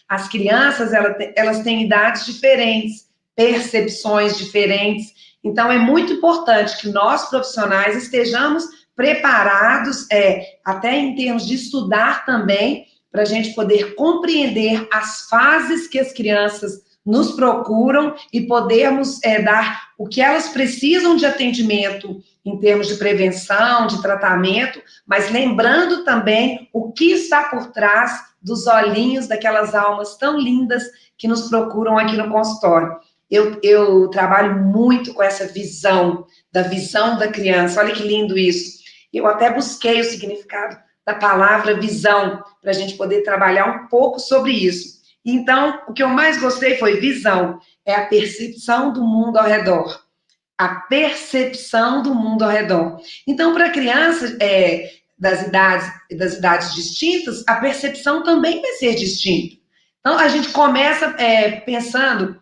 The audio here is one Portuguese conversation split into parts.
as crianças, elas têm idades diferentes, percepções diferentes, então é muito importante que nós, profissionais, estejamos preparados, até em termos de estudar também, para a gente poder compreender as fases que as crianças nos procuram e podermos dar o que elas precisam de atendimento em termos de prevenção, de tratamento, mas lembrando também o que está por trás dos olhinhos daquelas almas tão lindas que nos procuram aqui no consultório. Eu trabalho muito com essa visão da criança, olha que lindo isso. Eu até busquei o significado da palavra visão, para a gente poder trabalhar um pouco sobre isso. Então, o que eu mais gostei foi visão, é a percepção do mundo ao redor. A percepção do mundo ao redor. Então, para crianças das idades distintas, a percepção também vai ser distinta. Então, a gente começa pensando,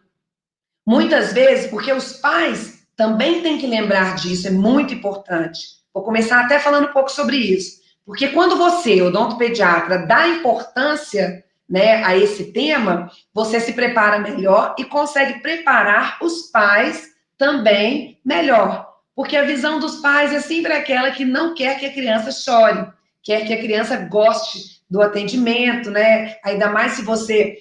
muitas vezes, porque os pais também têm que lembrar disso, é muito importante. Vou começar até falando um pouco sobre isso. Porque quando você, odontopediatra, dá importância, né, a esse tema, você se prepara melhor e consegue preparar os pais também melhor. Porque a visão dos pais é sempre aquela que não quer que a criança chore, quer que a criança goste do atendimento, né? Ainda mais se você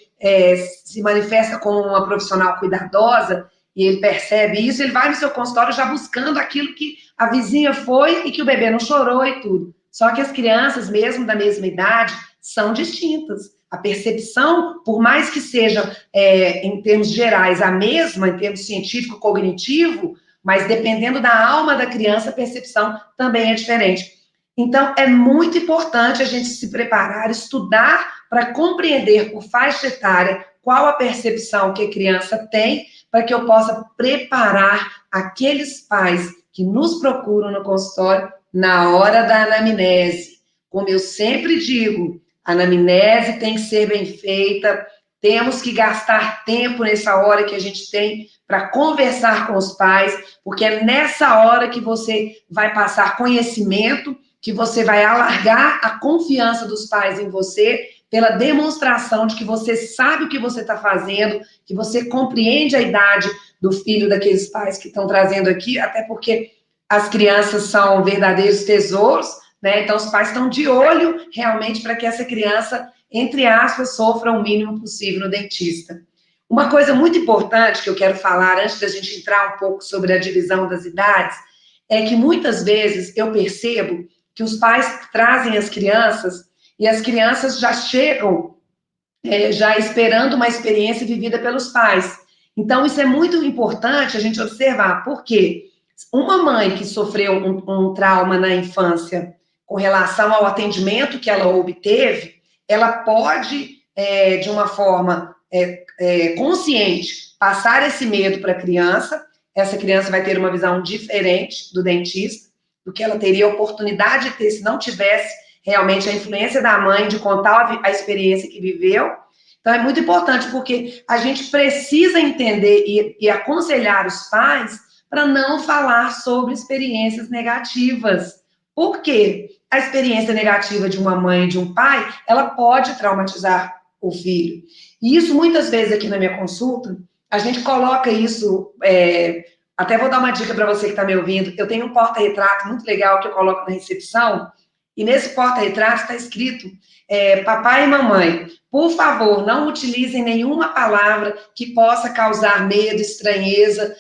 se manifesta como uma profissional cuidadosa e ele percebe isso, ele vai no seu consultório já buscando aquilo que a vizinha foi e que o bebê não chorou e tudo. Só que as crianças, mesmo da mesma idade, são distintas. A percepção, por mais que seja, em termos gerais, a mesma, em termos científico-cognitivo, mas dependendo da alma da criança, a percepção também é diferente. Então, é muito importante a gente se preparar, estudar para compreender por faixa etária qual a percepção que a criança tem, para que eu possa preparar aqueles pais que nos procuram no consultório na hora da anamnese. Como eu sempre digo, a anamnese tem que ser bem feita, temos que gastar tempo nessa hora que a gente tem para conversar com os pais, porque é nessa hora que você vai passar conhecimento, que você vai alargar a confiança dos pais em você, pela demonstração de que você sabe o que você está fazendo, que você compreende a idade do filho daqueles pais que estão trazendo aqui, até porque as crianças são verdadeiros tesouros, né? Então, os pais estão de olho realmente para que essa criança, entre aspas, sofra o mínimo possível no dentista. Uma coisa muito importante que eu quero falar, antes da gente entrar um pouco sobre a divisão das idades, é que muitas vezes eu percebo que os pais trazem as crianças e as crianças já chegam já esperando uma experiência vivida pelos pais. Então, isso é muito importante a gente observar, porque uma mãe que sofreu um trauma na infância com relação ao atendimento que ela obteve, ela pode, de uma forma consciente, passar esse medo para a criança. Essa criança vai ter uma visão diferente do dentista, do que ela teria a oportunidade de ter se não tivesse realmente a influência da mãe de contar a experiência que viveu. Então, é muito importante, porque a gente precisa entender e aconselhar os pais para não falar sobre experiências negativas. Por quê? A experiência negativa de uma mãe e de um pai, ela pode traumatizar o filho. E isso, muitas vezes, aqui na minha consulta, a gente coloca isso... até vou dar uma dica para você que está me ouvindo. Eu tenho um porta-retrato muito legal que eu coloco na recepção, e nesse porta-retrato está escrito: papai e mamãe, por favor, não utilizem nenhuma palavra que possa causar medo, estranheza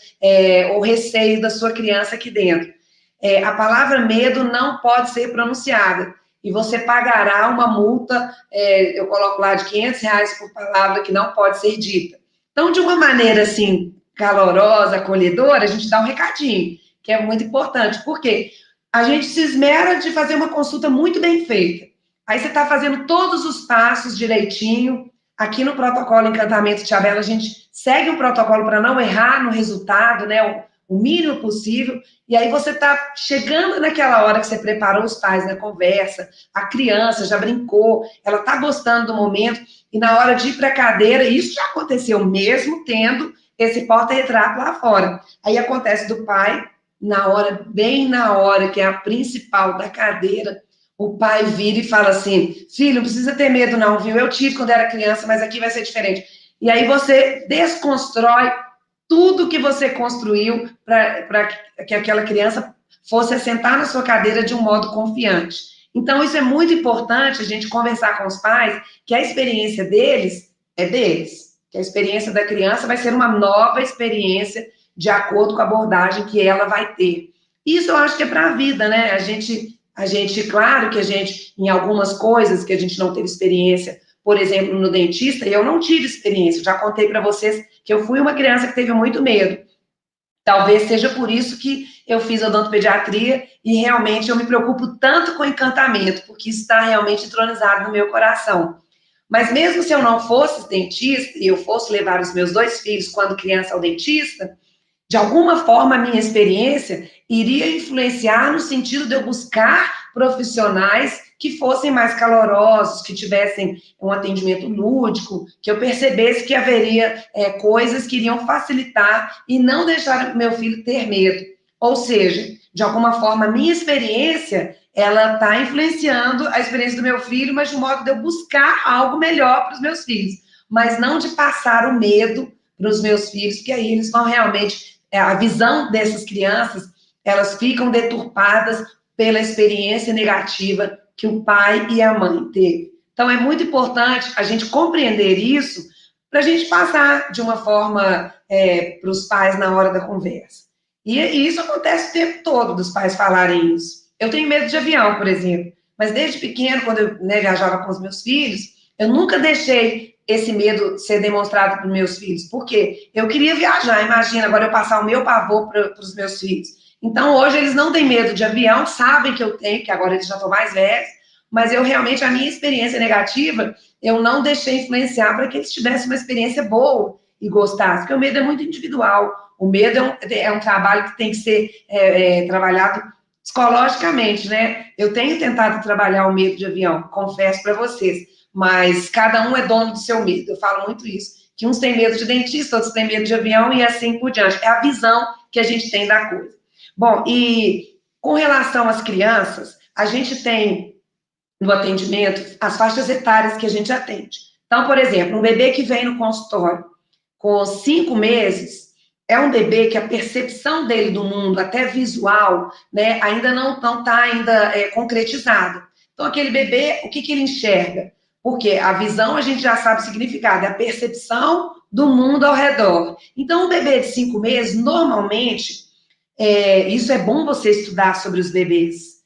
ou receio da sua criança aqui dentro. A palavra medo não pode ser pronunciada, e você pagará uma multa, eu coloco lá, de R$500 por palavra que não pode ser dita. Então, de uma maneira assim, calorosa, acolhedora, a gente dá um recadinho, que é muito importante. Por quê? A gente se esmera de fazer uma consulta muito bem feita. Aí você está fazendo todos os passos direitinho. Aqui no protocolo Encantamento Tiabela, a gente segue um protocolo para não errar no resultado, né? O mínimo possível. E aí você está chegando naquela hora que você preparou os pais na conversa, a criança já brincou, ela está gostando do momento, e na hora de ir para a cadeira, isso já aconteceu mesmo tendo esse porta-retrato lá fora. Aí acontece do pai, bem na hora, que é a principal da cadeira, o pai vira e fala assim, filho, não precisa ter medo não, viu? Eu tive quando era criança, mas aqui vai ser diferente. E aí você desconstrói tudo que você construiu para que aquela criança fosse sentar na sua cadeira de um modo confiante. Então, isso é muito importante, a gente conversar com os pais, que a experiência deles é deles, que a experiência da criança vai ser uma nova experiência de acordo com a abordagem que ela vai ter. Isso eu acho que é para a vida, né? Claro que a gente, em algumas coisas que a gente não teve experiência, por exemplo, no dentista, eu não tive experiência, já contei para vocês que eu fui uma criança que teve muito medo. Talvez seja por isso que eu fiz odontopediatria e realmente eu me preocupo tanto com encantamento, porque isso está realmente entronizado no meu coração. Mas mesmo se eu não fosse dentista e eu fosse levar os meus 2 filhos quando criança ao dentista, de alguma forma, a minha experiência iria influenciar no sentido de eu buscar profissionais que fossem mais calorosos, que tivessem um atendimento lúdico, que eu percebesse que haveria coisas que iriam facilitar e não deixar meu filho ter medo. Ou seja, de alguma forma, a minha experiência, ela está influenciando a experiência do meu filho, mas de um modo de eu buscar algo melhor para os meus filhos, mas não de passar o medo para os meus filhos, porque aí eles vão realmente a visão dessas crianças, elas ficam deturpadas pela experiência negativa que o pai e a mãe teve. Então, é muito importante a gente compreender isso para a gente passar de uma forma para os pais na hora da conversa. E isso acontece o tempo todo, dos pais falarem isso. Eu tenho medo de avião, por exemplo, mas desde pequeno, quando eu viajava com os meus filhos, eu nunca deixei esse medo ser demonstrado para os meus filhos. Por quê? Eu queria viajar, imagina, agora eu passar o meu pavor para os meus filhos. Então, hoje, eles não têm medo de avião, sabem que eu tenho, que agora eles já estão mais velhos, mas eu realmente, a minha experiência negativa, eu não deixei influenciar para que eles tivessem uma experiência boa e gostassem, porque o medo é muito individual. O medo é um trabalho que tem que ser trabalhado psicologicamente, né? Eu tenho tentado trabalhar o medo de avião, confesso para vocês, mas cada um é dono do seu medo. Eu falo muito isso, que uns têm medo de dentista, outros têm medo de avião e assim por diante. É a visão que a gente tem da coisa. Bom, e com relação às crianças, a gente tem no atendimento as faixas etárias que a gente atende. Então, por exemplo, um bebê que vem no consultório com 5 meses, é um bebê que a percepção dele do mundo, até visual, né, ainda não está ainda concretizada. Então, aquele bebê, o que ele enxerga? Porque a visão a gente já sabe o significado, é a percepção do mundo ao redor. Então, um bebê de 5 meses, normalmente, isso é bom você estudar sobre os bebês.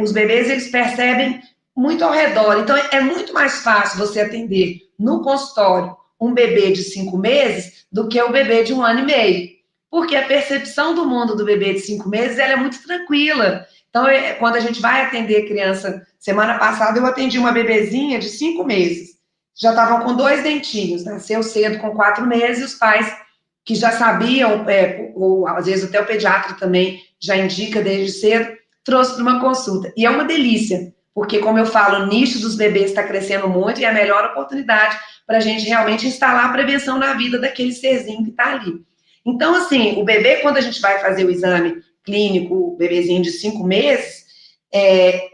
Os bebês, eles percebem muito ao redor. Então, é muito mais fácil você atender no consultório um bebê de 5 meses do que o bebê de 1 ano e meio. Porque a percepção do mundo do bebê de 5 meses, ela é muito tranquila. Então, quando a gente vai atender criança, semana passada eu atendi uma bebezinha de 5 meses. Já estavam com 2 dentinhos, nasceu cedo com 4 meses, e os pais que já sabiam, ou às vezes até o pediatra também já indica desde cedo, trouxe para uma consulta. E é uma delícia, porque, como eu falo, o nicho dos bebês está crescendo muito e é a melhor oportunidade para a gente realmente instalar a prevenção na vida daquele serzinho que está ali. Então, assim, o bebê, quando a gente vai fazer o exame clínico, o bebezinho de 5 meses,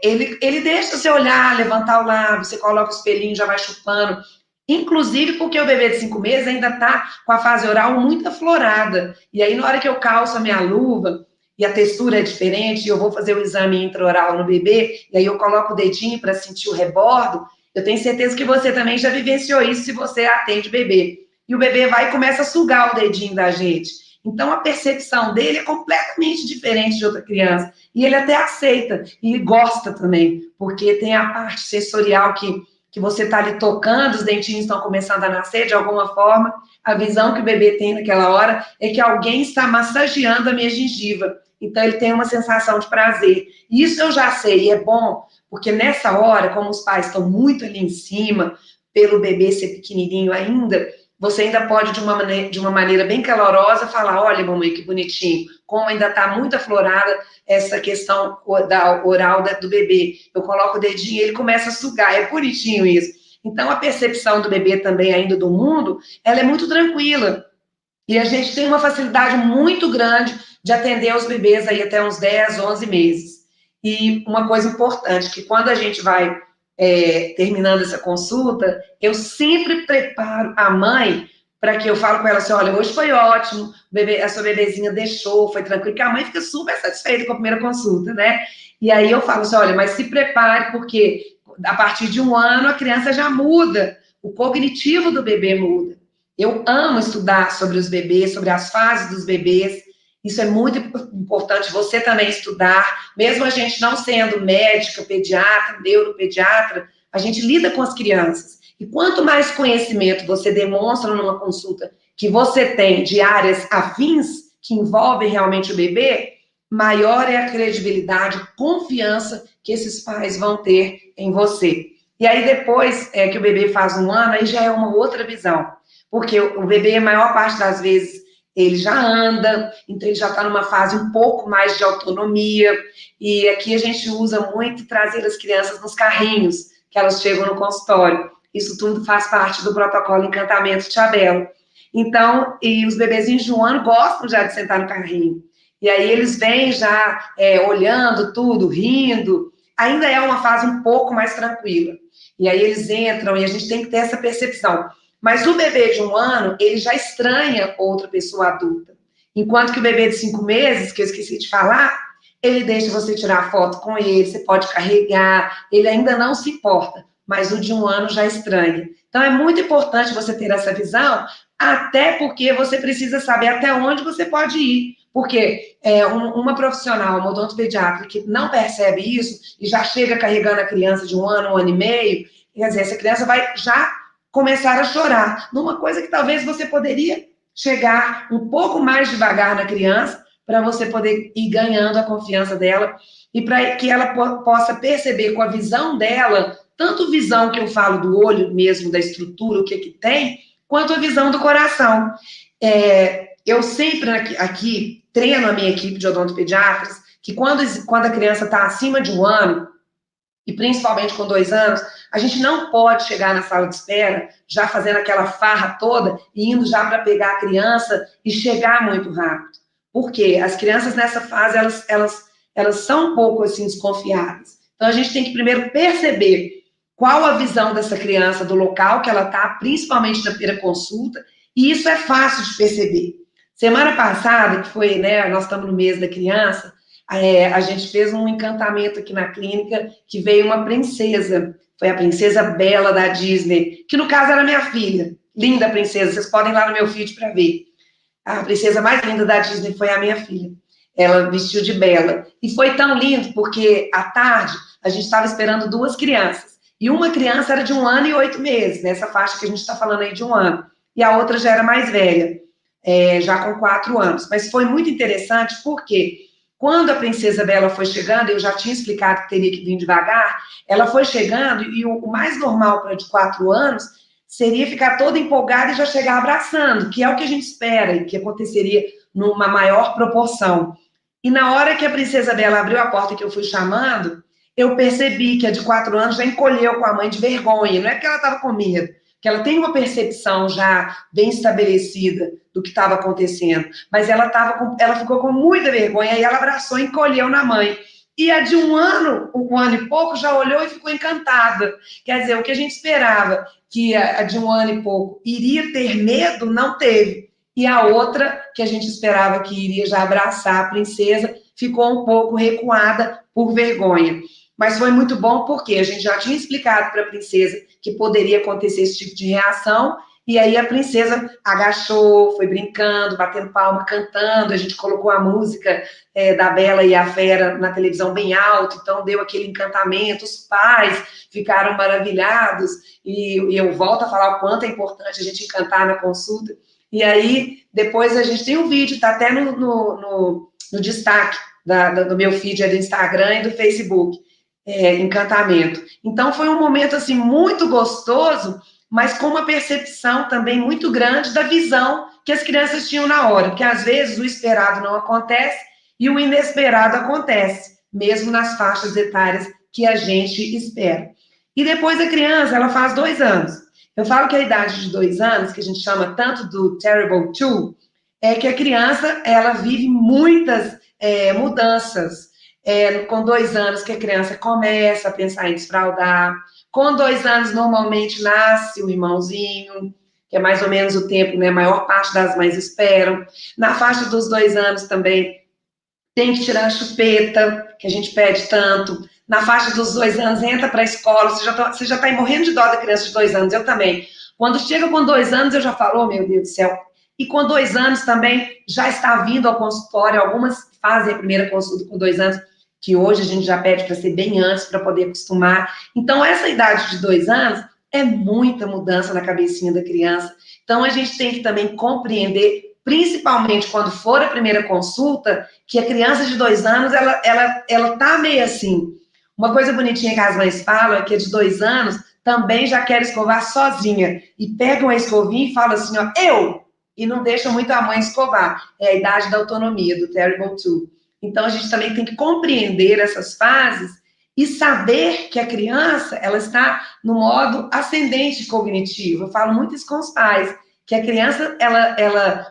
ele deixa você olhar, levantar o lábio, você coloca o espelhinho, já vai chupando. Inclusive porque o bebê de 5 meses ainda está com a fase oral muito aflorada. E aí, na hora que eu calço a minha luva, e a textura é diferente, e eu vou fazer o exame intraoral no bebê, e aí eu coloco o dedinho para sentir o rebordo, eu tenho certeza que você também já vivenciou isso se você atende o bebê. E o bebê vai e começa a sugar o dedinho da gente. Então, a percepção dele é completamente diferente de outra criança. E ele até aceita, e gosta também, porque tem a parte sensorial que você está ali tocando, os dentinhos estão começando a nascer de alguma forma, a visão que o bebê tem naquela hora é que alguém está massageando a minha gengiva. Então, ele tem uma sensação de prazer. Isso eu já sei, e é bom, porque nessa hora, como os pais estão muito ali em cima, pelo bebê ser pequenininho ainda, você ainda pode, de uma maneira bem calorosa, falar, olha, mamãe, que bonitinho, como ainda está muito aflorada essa questão da oral do bebê. Eu coloco o dedinho e ele começa a sugar, é bonitinho isso. Então, a percepção do bebê também ainda do mundo, ela é muito tranquila. E a gente tem uma facilidade muito grande de atender os bebês aí até uns 10, 11 meses. E uma coisa importante, que quando a gente vai terminando essa consulta, eu sempre preparo a mãe para que eu falo com ela assim, olha, hoje foi ótimo, a sua bebezinha deixou, foi tranquilo, que a mãe fica super satisfeita com a primeira consulta, né? E aí eu falo assim, olha, mas se prepare, porque a partir de 1 ano a criança já muda, o cognitivo do bebê muda. Eu amo estudar sobre os bebês, sobre as fases dos bebês, isso é muito importante, você também estudar, mesmo a gente não sendo médica, pediatra, neuropediatra, a gente lida com as crianças. E quanto mais conhecimento você demonstra numa consulta que você tem de áreas afins, que envolvem realmente o bebê, maior é a credibilidade, confiança que esses pais vão ter em você. E aí depois que o bebê faz 1 ano, aí já é uma outra visão. Porque o bebê, a maior parte das vezes, ele já anda, então ele já está numa fase um pouco mais de autonomia, e aqui a gente usa muito trazer as crianças nos carrinhos, que elas chegam no consultório. Isso tudo faz parte do protocolo Encantamento Tia Bela. Então, e os bebezinhos de 1 ano gostam já de sentar no carrinho. E aí eles vêm já olhando tudo, rindo. Ainda é uma fase um pouco mais tranquila. E aí eles entram e a gente tem que ter essa percepção. Mas o bebê de 1 ano, ele já estranha outra pessoa adulta. Enquanto que o bebê de 5 meses, que eu esqueci de falar, ele deixa você tirar foto com ele, você pode carregar, ele ainda não se importa, mas o de 1 ano já estranha. Então é muito importante você ter essa visão, até porque você precisa saber até onde você pode ir. Porque uma profissional, uma odontopediatra, que não percebe isso e já chega carregando a criança de 1 ano, 1 ano e meio, quer dizer, essa criança vai já começar a chorar, numa coisa que talvez você poderia chegar um pouco mais devagar na criança, para você poder ir ganhando a confiança dela, e para que ela possa perceber com a visão dela, tanto visão que eu falo do olho mesmo, da estrutura, o que tem, quanto a visão do coração. Eu sempre aqui treino a minha equipe de odontopediatras, que quando a criança está acima de 1 ano, e principalmente com 2 anos, a gente não pode chegar na sala de espera já fazendo aquela farra toda e indo já para pegar a criança e chegar muito rápido. Por quê? As crianças nessa fase, elas são um pouco assim desconfiadas. Então a gente tem que primeiro perceber qual a visão dessa criança do local que ela está, principalmente na primeira consulta, e isso é fácil de perceber. Semana passada, que foi, né, nós estamos no mês da criança, a gente fez um encantamento aqui na clínica, que veio uma princesa, foi a princesa Bela da Disney, que no caso era minha filha, linda princesa, vocês podem ir lá no meu feed para ver. A princesa mais linda da Disney foi a minha filha, ela vestiu de Bela, e foi tão lindo, porque à tarde a gente estava esperando 2 crianças, e uma criança era de 1 ano e 8 meses, nessa faixa que a gente está falando aí de 1 ano, e a outra já era mais velha, já com 4 anos, mas foi muito interessante, porque quando a princesa Bela foi chegando, eu já tinha explicado que teria que vir devagar, ela foi chegando e o mais normal para de 4 anos seria ficar toda empolgada e já chegar abraçando, que é o que a gente espera e que aconteceria numa maior proporção. E na hora que a princesa Bela abriu a porta que eu fui chamando, eu percebi que a de 4 anos já encolheu com a mãe de vergonha, não é que ela estava com medo, que ela tem uma percepção já bem estabelecida do que estava acontecendo, mas ela ficou com muita vergonha e ela abraçou e encolheu na mãe. E a de 1 ano, 1 ano e pouco, já olhou e ficou encantada. Quer dizer, o que a gente esperava, que a de 1 ano e pouco iria ter medo, não teve. E a outra, que a gente esperava que iria já abraçar a princesa, ficou um pouco recuada por vergonha. Mas foi muito bom porque a gente já tinha explicado para a princesa que poderia acontecer esse tipo de reação, e aí a princesa agachou, foi brincando, batendo palma, cantando, a gente colocou a música da Bela e a Fera na televisão bem alto, então deu aquele encantamento, os pais ficaram maravilhados, e eu volto a falar o quanto é importante a gente encantar na consulta, e aí depois a gente tem um vídeo, está até no destaque do meu feed do Instagram e do Facebook, encantamento. Então foi um momento assim muito gostoso, mas com uma percepção também muito grande da visão que as crianças tinham na hora, porque às vezes o esperado não acontece e o inesperado acontece, mesmo nas faixas etárias que a gente espera. E depois a criança, ela faz 2 anos. Eu falo que a idade de 2 anos, que a gente chama tanto do Terrible Two, é que a criança, ela vive muitas mudanças, com 2 anos que a criança começa a pensar em desfraldar. Com 2 anos, normalmente, nasce o irmãozinho, que é mais ou menos o tempo, né? A maior parte das mães esperam. Na faixa dos 2 anos também tem que tirar a chupeta, que a gente pede tanto. Na faixa dos 2 anos, entra para a escola, você já tá morrendo de dó da criança de 2 anos, eu também. Quando chega com 2 anos, eu já falo, oh, meu Deus do céu. E com 2 anos também, já está vindo ao consultório, algumas fazem a primeira consulta com 2 anos, que hoje a gente já pede para ser bem antes, para poder acostumar. Então, essa idade de 2 anos é muita mudança na cabecinha da criança. Então, a gente tem que também compreender, principalmente quando for a primeira consulta, que a criança de 2 anos, ela tá meio assim. Uma coisa bonitinha que as mães falam é que a de 2 anos também já quer escovar sozinha. E pegam a escovinha e falam assim, ó, eu! E não deixam muito a mãe escovar. É a idade da autonomia, do Terrible Two. Então, a gente também tem que compreender essas fases e saber que a criança, ela está no modo ascendente cognitivo. Eu falo muito isso com os pais, que a criança, ela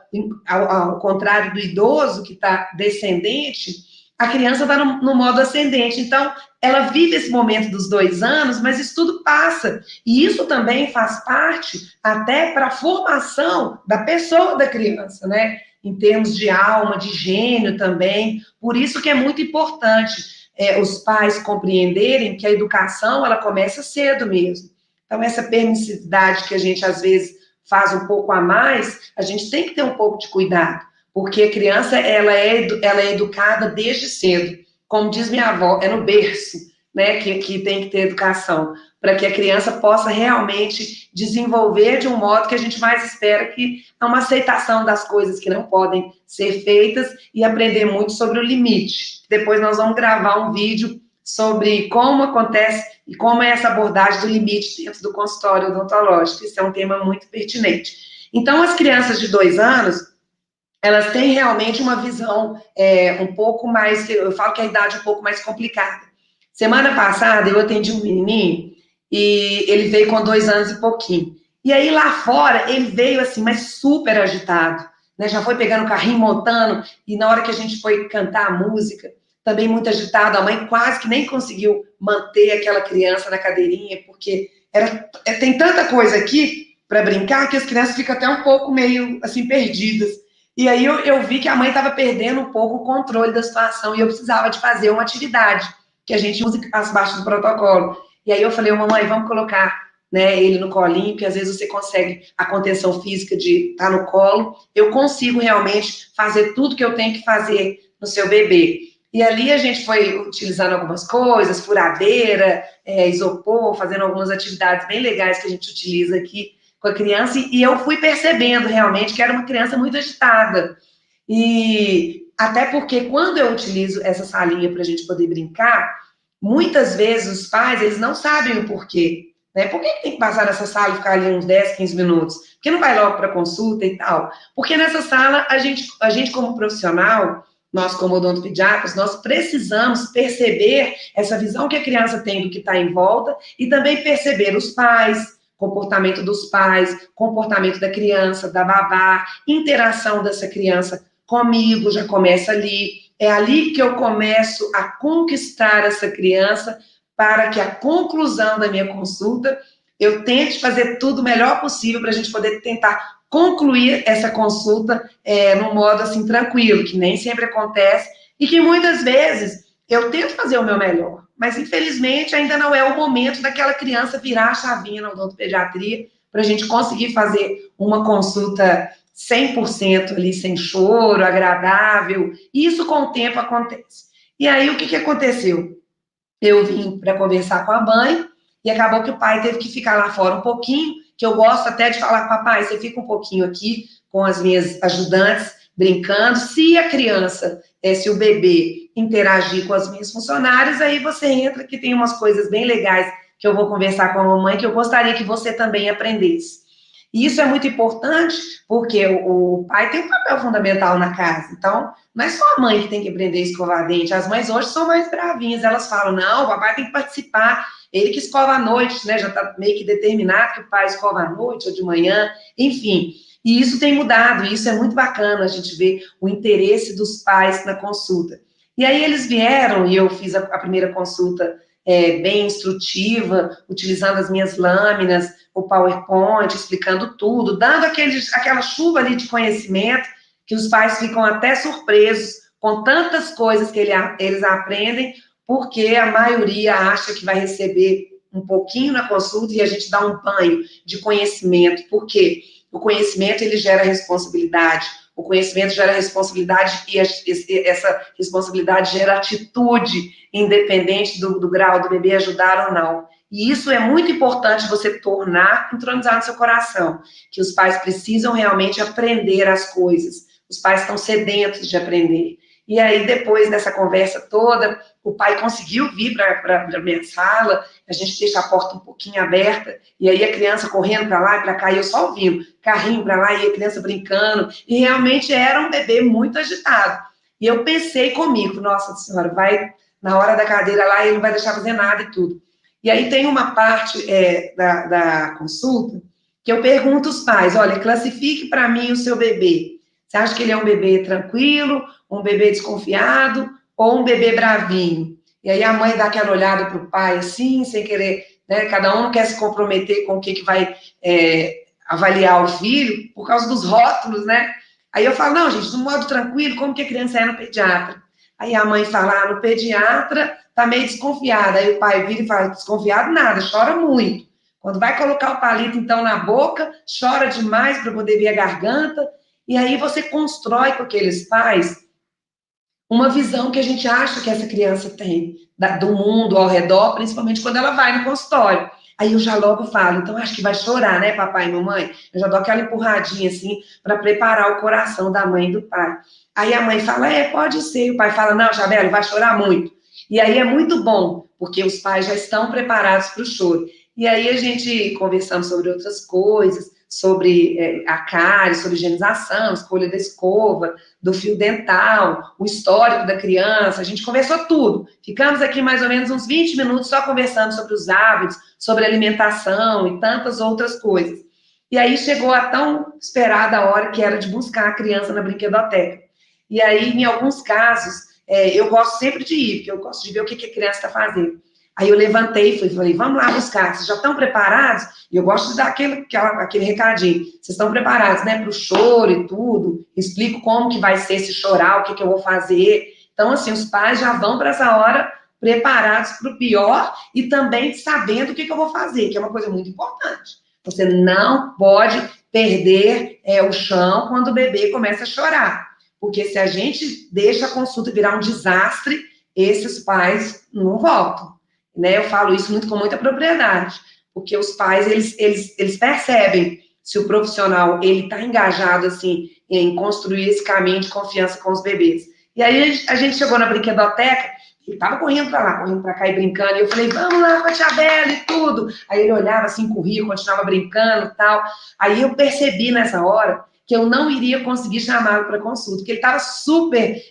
ao contrário do idoso, que está descendente, a criança está no modo ascendente. Então, ela vive esse momento dos 2 anos, mas isso tudo passa. E isso também faz parte até para a formação da pessoa da criança, né? Em termos de alma, de gênio também. Por isso que é muito importante os pais compreenderem que a educação, ela começa cedo mesmo. Então, essa permissividade que a gente, às vezes, faz um pouco a mais, a gente tem que ter um pouco de cuidado, porque a criança, ela é educada desde cedo. Como diz minha avó, é no berço, né, que tem que ter educação, para que a criança possa realmente desenvolver de um modo que a gente mais espera, que é uma aceitação das coisas que não podem ser feitas e aprender muito sobre o limite. Depois nós vamos gravar um vídeo sobre como acontece e como é essa abordagem do limite dentro do consultório odontológico. Isso é um tema muito pertinente. Então, as crianças de 2 anos, elas têm realmente uma visão um pouco mais, eu falo que a idade é um pouco mais complicada. Semana passada, eu atendi um menininho e ele veio com 2 anos e pouquinho. E aí, lá fora, ele veio assim, mas super agitado, né? Já foi pegando o carrinho, montando, e na hora que a gente foi cantar a música, também muito agitado, a mãe quase que nem conseguiu manter aquela criança na cadeirinha, porque tem tanta coisa aqui para brincar que as crianças ficam até um pouco meio assim perdidas. E aí eu vi que a mãe estava perdendo um pouco o controle da situação e eu precisava de fazer uma atividade que a gente usa abaixo do protocolo. E aí eu falei, mamãe, vamos colocar, né, ele no colinho, porque às vezes você consegue a contenção física de estar no colo. Eu consigo realmente fazer tudo que eu tenho que fazer no seu bebê. E ali a gente foi utilizando algumas coisas, furadeira, isopor, fazendo algumas atividades bem legais que a gente utiliza aqui com a criança, e eu fui percebendo realmente que era uma criança muito agitada. E até porque quando eu utilizo essa salinha para a gente poder brincar, muitas vezes os pais, eles não sabem o porquê. Né? Por que tem que passar nessa sala e ficar ali uns 10, 15 minutos? Por que não vai logo para consulta e tal? Porque nessa sala, a gente como profissional, nós como odontopediatras, nós precisamos perceber essa visão que a criança tem do que está em volta e também perceber os pais, comportamento dos pais, comportamento da criança, da babá, interação dessa criança comigo, já começa ali. É ali que eu começo a conquistar essa criança para que a conclusão da minha consulta, eu tente fazer tudo o melhor possível para a gente poder tentar concluir essa consulta num modo assim tranquilo, que nem sempre acontece, e que muitas vezes eu tento fazer o meu melhor, mas infelizmente ainda não é o momento daquela criança virar a chavinha na odontopediatria para a gente conseguir fazer uma consulta 100% ali, sem choro, agradável. Isso com o tempo acontece. E aí o que aconteceu? Eu vim para conversar com a mãe e acabou que o pai teve que ficar lá fora um pouquinho, que eu gosto até de falar, papai, você fica um pouquinho aqui com as minhas ajudantes, brincando. Se a criança, se o bebê interagir com as minhas funcionárias, aí você entra, que tem umas coisas bem legais que eu vou conversar com a mamãe, que eu gostaria que você também aprendesse. E isso é muito importante, porque o pai tem um papel fundamental na casa. Então, não é só a mãe que tem que aprender a escovar dente. As mães hoje são mais bravinhas. Elas falam, não, o papai tem que participar. Ele que escova à noite, né? Já está meio que determinado que o pai escova à noite ou de manhã. Enfim, e isso tem mudado. E isso é muito bacana, a gente ver o interesse dos pais na consulta. E aí eles vieram e eu fiz a primeira consulta bem instrutiva, utilizando as minhas lâminas, o PowerPoint, explicando tudo, dando aquela chuva ali de conhecimento, que os pais ficam até surpresos com tantas coisas que eles aprendem, porque a maioria acha que vai receber um pouquinho na consulta e a gente dá um banho de conhecimento, porque o conhecimento ele gera responsabilidade, o conhecimento gera responsabilidade e essa responsabilidade gera atitude, independente do grau do bebê ajudar ou não. E isso é muito importante você tornar entronizado no seu coração, que os pais precisam realmente aprender as coisas. Os pais estão sedentos de aprender. E aí, depois dessa conversa toda, o pai conseguiu vir para a minha sala, a gente deixa a porta um pouquinho aberta, e aí a criança correndo para lá e para cá, e eu só ouvindo, carrinho para lá, e a criança brincando, e realmente era um bebê muito agitado. E eu pensei comigo, nossa senhora, vai, na hora da cadeira lá, ele não vai deixar fazer nada e tudo. E aí tem uma parte da consulta que eu pergunto aos pais, olha, classifique para mim o seu bebê. Você acha que ele é um bebê tranquilo, um bebê desconfiado ou um bebê bravinho? E aí a mãe dá aquela olhada para o pai, assim, sem querer, né? Cada um não quer se comprometer com o que vai avaliar o filho, por causa dos rótulos, né? Aí eu falo, não, gente, no modo tranquilo, como que a criança é no pediatra? Aí a mãe fala, no pediatra tá meio desconfiada. Aí o pai vira e fala, desconfiado nada, chora muito. Quando vai colocar o palito, então, na boca, chora demais para poder ver a garganta. E aí você constrói com aqueles pais uma visão que a gente acha que essa criança tem do mundo ao redor, principalmente quando ela vai no consultório. Aí eu já logo falo, então acho que vai chorar, né, papai e mamãe? Eu já dou aquela empurradinha assim para preparar o coração da mãe e do pai. Aí a mãe fala, pode ser. E o pai fala, não, Jabelo, vai chorar muito. E aí é muito bom, porque os pais já estão preparados para o choro. E aí a gente conversamos sobre outras coisas, sobre a cárie, sobre higienização, escolha da escova, do fio dental, o histórico da criança, a gente conversou tudo. Ficamos aqui mais ou menos uns 20 minutos só conversando sobre os hábitos, sobre alimentação e tantas outras coisas. E aí chegou a tão esperada hora que era de buscar a criança na brinquedoteca. E aí, em alguns casos, eu gosto sempre de ir, porque eu gosto de ver o que a criança está fazendo. Aí eu levantei e falei, vamos lá buscar, vocês já estão preparados? E eu gosto de dar aquele recadinho, vocês estão preparados, né, para o choro e tudo, explico como que vai ser esse chorar, o que eu vou fazer. Então, assim, os pais já vão para essa hora preparados para o pior e também sabendo o que eu vou fazer, que é uma coisa muito importante. Você não pode perder o chão quando o bebê começa a chorar, porque se a gente deixa a consulta virar um desastre, esses pais não voltam. Né, eu falo isso com muita propriedade, porque os pais, eles percebem se o profissional, ele está engajado, assim, em construir esse caminho de confiança com os bebês. E aí, a gente chegou na brinquedoteca, ele estava correndo para lá, correndo para cá e brincando, e eu falei, vamos lá com a tia Bela e tudo. Aí ele olhava assim, corria, continuava brincando e tal. Aí eu percebi nessa hora que eu não iria conseguir chamá-lo para consulta, porque ele estava super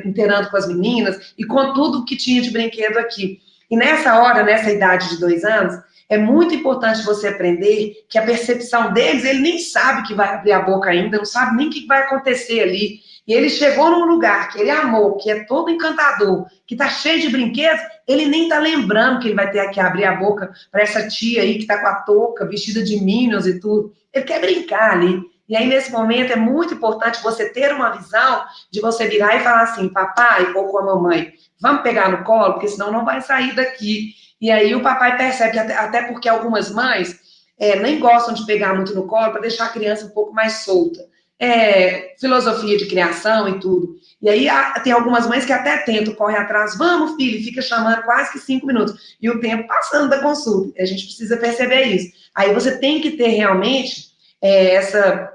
inteirando com as meninas e com tudo que tinha de brinquedo aqui. E nessa hora, nessa idade de 2 anos, é muito importante você aprender que a percepção deles, ele nem sabe que vai abrir a boca ainda, não sabe nem o que vai acontecer ali. E ele chegou num lugar que ele amou, que é todo encantador, que está cheio de brinquedos, ele nem está lembrando que ele vai ter que abrir a boca para essa tia aí que está com a touca, vestida de Minions e tudo. Ele quer brincar ali. E aí, nesse momento, é muito importante você ter uma visão de você virar e falar assim, papai ou com a mamãe, vamos pegar no colo, porque senão não vai sair daqui. E aí o papai percebe, que até porque algumas mães nem gostam de pegar muito no colo para deixar a criança um pouco mais solta. Filosofia de criação e tudo. E aí tem algumas mães que até tentam, corre atrás, vamos, filho, fica chamando quase que 5 minutos. E o tempo passando da consulta. A gente precisa perceber isso. Aí você tem que ter realmente essa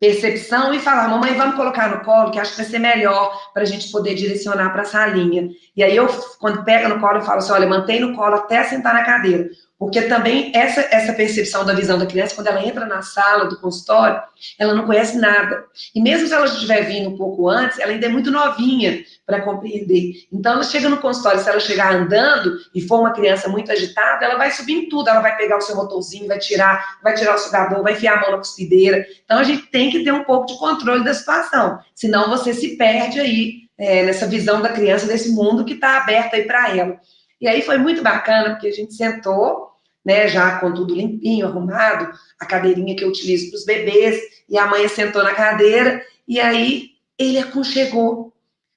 percepção e falar, mamãe, vamos colocar no colo, que acho que vai ser melhor para a gente poder direcionar para a salinha. E aí eu, quando pega no colo, eu falo assim, olha, mantém no colo até sentar na cadeira. Porque também essa percepção da visão da criança, quando ela entra na sala do consultório, ela não conhece nada. E mesmo se ela estiver vindo um pouco antes, ela ainda é muito novinha para compreender. Então, ela chega no consultório, se ela chegar andando e for uma criança muito agitada, ela vai subir em tudo, ela vai pegar o seu motorzinho, vai tirar o sugador, vai enfiar a mão na cuspideira. Então, a gente tem que ter um pouco de controle da situação, senão você se perde aí nessa visão da criança, desse mundo que está aberto aí para ela. E aí foi muito bacana, porque a gente sentou, né, já com tudo limpinho, arrumado, a cadeirinha que eu utilizo para os bebês, e a mãe sentou na cadeira, e aí ele aconchegou,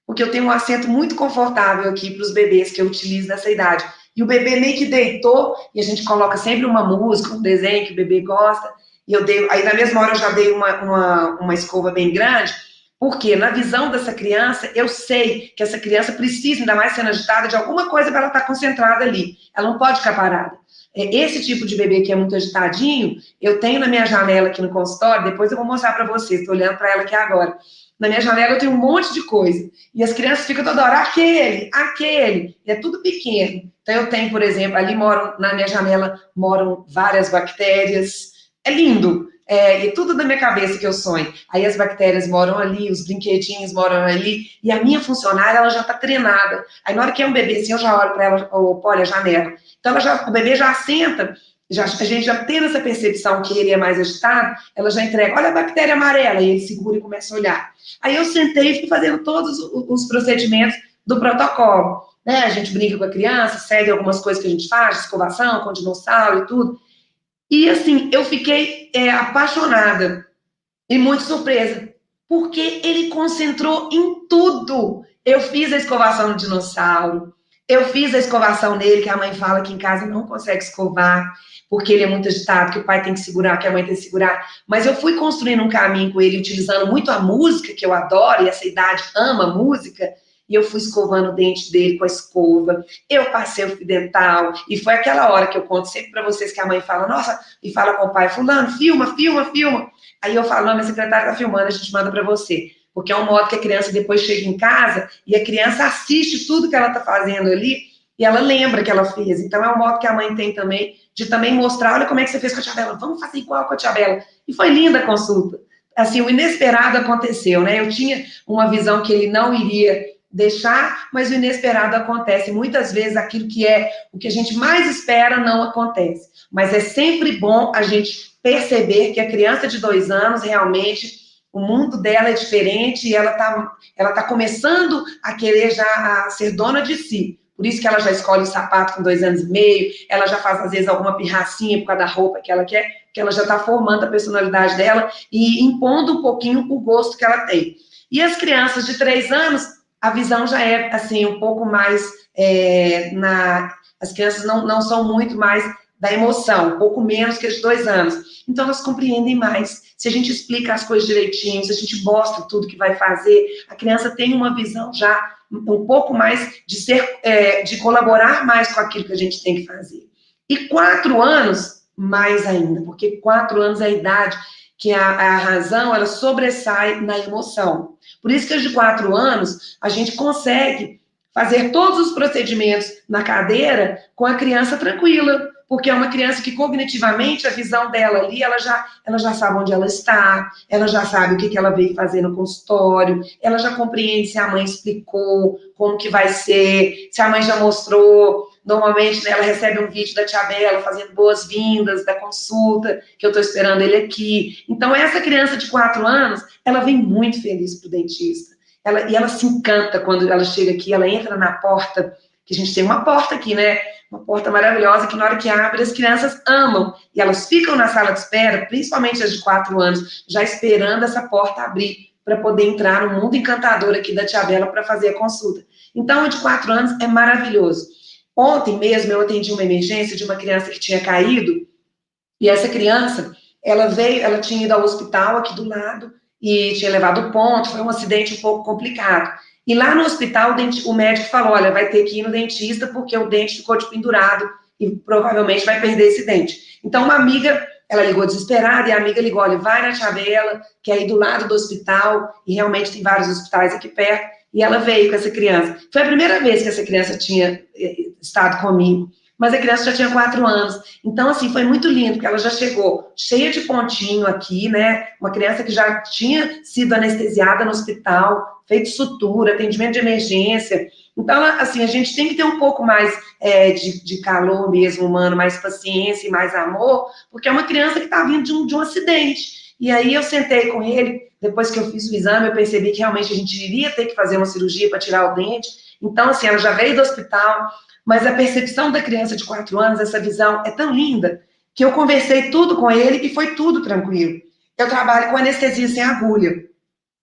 porque eu tenho um assento muito confortável aqui para os bebês que eu utilizo nessa idade. E o bebê meio que deitou, e a gente coloca sempre uma música, um desenho que o bebê gosta, e eu dei, aí na mesma hora eu já dei uma escova bem grande, porque na visão dessa criança, eu sei que essa criança precisa, ainda mais sendo agitada, de alguma coisa para ela estar concentrada ali. Ela não pode ficar parada. Esse tipo de bebê que é muito agitadinho, eu tenho na minha janela aqui no consultório, depois eu vou mostrar para vocês, estou olhando para ela aqui agora. Na minha janela eu tenho um monte de coisa. E as crianças ficam toda hora, aquele. E é tudo pequeno. Então eu tenho, por exemplo, ali na minha janela moram várias bactérias. É lindo. E tudo da minha cabeça que eu sonho. Aí as bactérias moram ali, os brinquedinhos moram ali, e a minha funcionária, ela já tá treinada. Aí na hora que é um bebê assim, eu já olho para ela, olha a janela. Então o bebê já senta, a gente já tendo essa percepção que ele é mais agitado, ela já entrega, olha a bactéria amarela, e ele segura e começa a olhar. Aí eu sentei e fui fazendo todos os procedimentos do protocolo. Né? A gente brinca com a criança, segue algumas coisas que a gente faz, escovação, com dinossauro e tudo. E assim, eu fiquei apaixonada e muito surpresa, porque ele concentrou em tudo. Eu fiz a escovação no dinossauro, eu fiz a escovação nele, que a mãe fala que em casa não consegue escovar, porque ele é muito agitado, que o pai tem que segurar, que a mãe tem que segurar. Mas eu fui construindo um caminho com ele, utilizando muito a música, que eu adoro, e essa idade ama música, e eu fui escovando o dente dele com a escova, eu passei o fio dental, e foi aquela hora que eu conto sempre para vocês que a mãe fala, nossa, e fala com o pai, fulano, filma. Aí eu falo, não, minha secretária está filmando, a gente manda para você. Porque é um modo que a criança depois chega em casa e a criança assiste tudo que ela está fazendo ali e ela lembra que ela fez. Então é um modo que a mãe tem também, de também mostrar, olha como é que você fez com a tia Bela, vamos fazer igual com a tia Bela. E foi linda a consulta. Assim, o inesperado aconteceu, né? Eu tinha uma visão que ele não iria deixar, mas o inesperado acontece. Muitas vezes aquilo que é o que a gente mais espera não acontece. Mas é sempre bom a gente perceber que a criança de 2 anos, realmente, o mundo dela é diferente e ela tá começando a querer já ser dona de si. Por isso que ela já escolhe o sapato com 2 anos e meio, ela já faz, às vezes, alguma pirracinha por causa da roupa que ela quer, que ela já está formando a personalidade dela e impondo um pouquinho o gosto que ela tem. E as crianças de 3 anos, a visão já é, assim, um pouco mais... as crianças não são muito mais da emoção, um pouco menos que as de 2 anos. Então, elas compreendem mais. Se a gente explica as coisas direitinho, se a gente mostra tudo que vai fazer, a criança tem uma visão já um pouco mais de colaborar mais com aquilo que a gente tem que fazer. E 4 anos, mais ainda, porque 4 anos é a idade que a razão, ela sobressai na emoção. Por isso que as de 4 anos, a gente consegue fazer todos os procedimentos na cadeira com a criança tranquila, porque é uma criança que cognitivamente a visão dela ali, ela já sabe onde ela está, ela já sabe o que ela veio fazer no consultório, ela já compreende se a mãe explicou como que vai ser, se a mãe já mostrou. Normalmente, né, ela recebe um vídeo da tia Bela fazendo boas-vindas da consulta, que eu estou esperando ele aqui. Então, essa criança de 4 anos, ela vem muito feliz para o dentista. E ela se encanta quando ela chega aqui, ela entra na porta, que a gente tem uma porta aqui, né? Uma porta maravilhosa que na hora que abre as crianças amam. E elas ficam na sala de espera, principalmente as de 4 anos, já esperando essa porta abrir para poder entrar no mundo encantador aqui da tia Bela para fazer a consulta. Então, a de 4 anos é maravilhoso. Ontem mesmo eu atendi uma emergência de uma criança que tinha caído, e essa criança, ela tinha ido ao hospital aqui do lado, e tinha levado ponto, foi um acidente um pouco complicado. E lá no hospital, o médico falou, olha, vai ter que ir no dentista, porque o dente ficou pendurado, e provavelmente vai perder esse dente. Então, uma amiga, ela ligou desesperada, e a amiga ligou, olha, vai na tia Bela, que é aí do lado do hospital, e realmente tem vários hospitais aqui perto, e ela veio com essa criança. Foi a primeira vez que essa criança tinha estado comigo, mas a criança já tinha 4 anos. Então, assim, foi muito lindo, porque ela já chegou cheia de pontinho aqui, né? Uma criança que já tinha sido anestesiada no hospital, feito sutura, atendimento de emergência. Então, assim, a gente tem que ter um pouco mais de calor mesmo humano, mais paciência e mais amor, porque é uma criança que está vindo de um acidente. E aí eu sentei com ele, depois que eu fiz o exame, eu percebi que realmente a gente iria ter que fazer uma cirurgia para tirar o dente. Então, assim, ela já veio do hospital, mas a percepção da criança de 4 anos, essa visão é tão linda, que eu conversei tudo com ele e foi tudo tranquilo. Eu trabalho com anestesia sem agulha,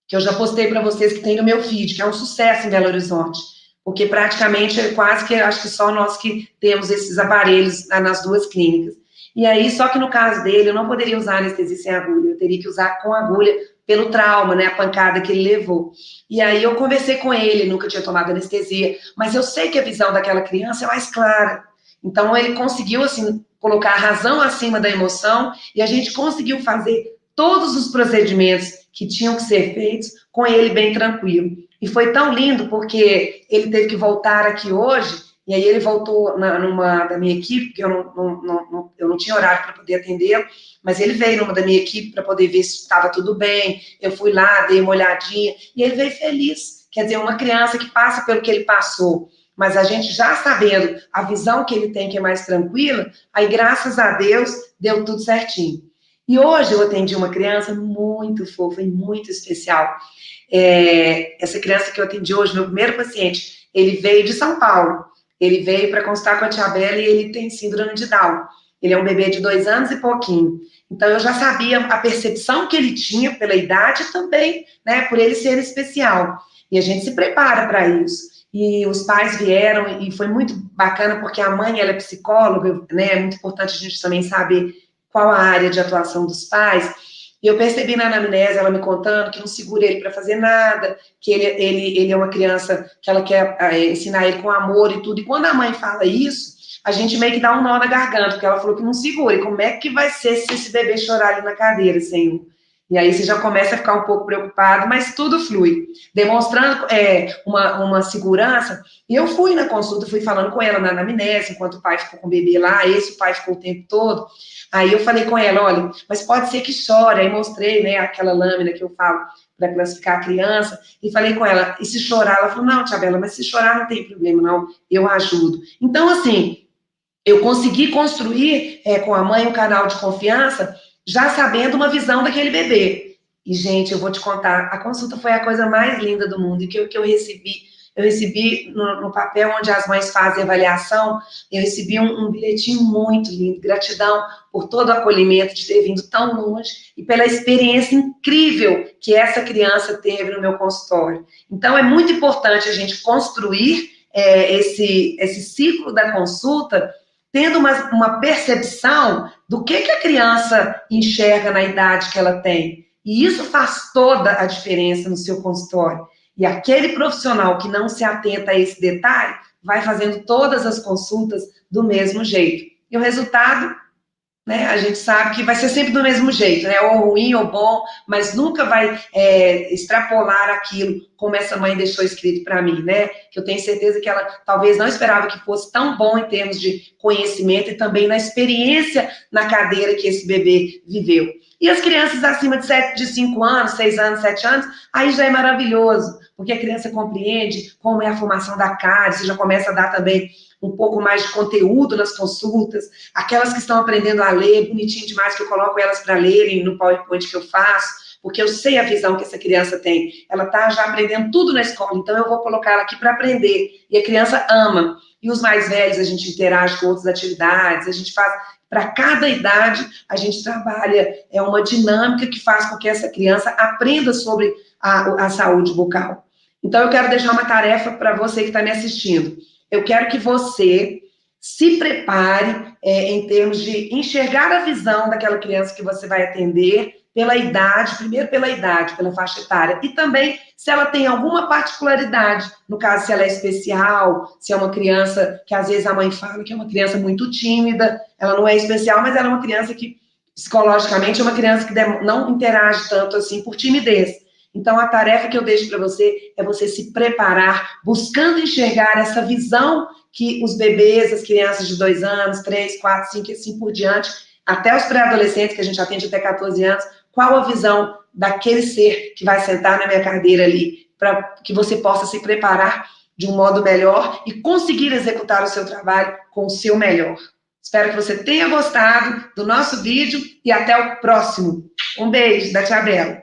que eu já postei para vocês que tem no meu feed, que é um sucesso em Belo Horizonte, porque praticamente é quase que, acho que só nós que temos esses aparelhos nas 2 clínicas. E aí, só que no caso dele, eu não poderia usar anestesia sem agulha, eu teria que usar com agulha pelo trauma, né, a pancada que ele levou. E aí eu conversei com ele, nunca tinha tomado anestesia, mas eu sei que a visão daquela criança é mais clara. Então ele conseguiu, assim, colocar a razão acima da emoção e a gente conseguiu fazer todos os procedimentos que tinham que ser feitos com ele bem tranquilo. E foi tão lindo porque ele teve que voltar aqui hoje, e aí ele voltou numa da minha equipe, porque eu não tinha horário para poder atendê-lo, mas ele veio numa da minha equipe para poder ver se estava tudo bem, eu fui lá, dei uma olhadinha, e ele veio feliz. Quer dizer, uma criança que passa pelo que ele passou, mas a gente já sabendo a visão que ele tem, que é mais tranquila, aí graças a Deus deu tudo certinho. E hoje eu atendi uma criança muito fofa e muito especial. Essa criança que eu atendi hoje, meu primeiro paciente, ele veio de São Paulo. Ele veio para consultar com a tia Bela e ele tem síndrome de Down. Ele é um bebê de 2 anos e pouquinho. Então, eu já sabia a percepção que ele tinha pela idade também, né, por ele ser especial. E a gente se prepara para isso. E os pais vieram e foi muito bacana porque a mãe, ela é psicóloga, né, é muito importante a gente também saber qual a área de atuação dos pais. E eu percebi na anamnese, ela me contando que não segura ele para fazer nada, que ele é uma criança que ela quer ensinar ele com amor e tudo. E quando a mãe fala isso, a gente meio que dá um nó na garganta, porque ela falou que não segura. E como é que vai ser se esse bebê chorar ali na cadeira, Senhor? E aí você já começa a ficar um pouco preocupado, mas tudo flui. Demonstrando uma segurança. E eu fui na consulta, fui falando com ela na anamnese, enquanto o pai ficou com o bebê lá, esse o pai ficou o tempo todo. Aí eu falei com ela, olha, mas pode ser que chore. Aí mostrei, né, aquela lâmina que eu falo para classificar a criança, e falei com ela, e se chorar? Ela falou, não, tia Bela, mas se chorar não tem problema, não, eu ajudo. Então, assim, eu consegui construir com a mãe um canal de confiança, já sabendo uma visão daquele bebê. E, gente, eu vou te contar, a consulta foi a coisa mais linda do mundo, e que eu recebi no papel onde as mães fazem avaliação, eu recebi um bilhetinho muito lindo, gratidão por todo o acolhimento de ter vindo tão longe e pela experiência incrível que essa criança teve no meu consultório. Então, é muito importante a gente construir esse ciclo da consulta tendo uma percepção do que a criança enxerga na idade que ela tem. E isso faz toda a diferença no seu consultório. E aquele profissional que não se atenta a esse detalhe vai fazendo todas as consultas do mesmo jeito. E o resultado, né, a gente sabe que vai ser sempre do mesmo jeito, né, ou ruim ou bom, mas nunca vai extrapolar aquilo como essa mãe deixou escrito para mim, né, que eu tenho certeza que ela talvez não esperava que fosse tão bom em termos de conhecimento e também na experiência na cadeira que esse bebê viveu. E as crianças acima de 5 anos, 6 anos, 7 anos, aí já é maravilhoso, porque a criança compreende como é a formação da cárie, você já começa a dar também um pouco mais de conteúdo nas consultas, aquelas que estão aprendendo a ler, bonitinho demais, que eu coloco elas para lerem no PowerPoint que eu faço, porque eu sei a visão que essa criança tem, ela está já aprendendo tudo na escola, então eu vou colocar ela aqui para aprender, e a criança ama. E os mais velhos, a gente interage com outras atividades, a gente faz, para cada idade, a gente trabalha, uma dinâmica que faz com que essa criança aprenda sobre a saúde bucal. Então, eu quero deixar uma tarefa para você que está me assistindo. Eu quero que você se prepare em termos de enxergar a visão daquela criança que você vai atender pela idade, primeiro pela idade, pela faixa etária, e também se ela tem alguma particularidade, no caso, se ela é especial, se é uma criança que às vezes a mãe fala que é uma criança muito tímida, ela não é especial, mas ela é uma criança que, psicologicamente, é uma criança que não interage tanto assim por timidez. Então, a tarefa que eu deixo para você é você se preparar, buscando enxergar essa visão que os bebês, as crianças de 2 anos, 3, 4, 5 e assim por diante, até os pré-adolescentes, que a gente atende até 14 anos, qual a visão daquele ser que vai sentar na minha cadeira ali, para que você possa se preparar de um modo melhor e conseguir executar o seu trabalho com o seu melhor. Espero que você tenha gostado do nosso vídeo e até o próximo. Um beijo da Tia Bela.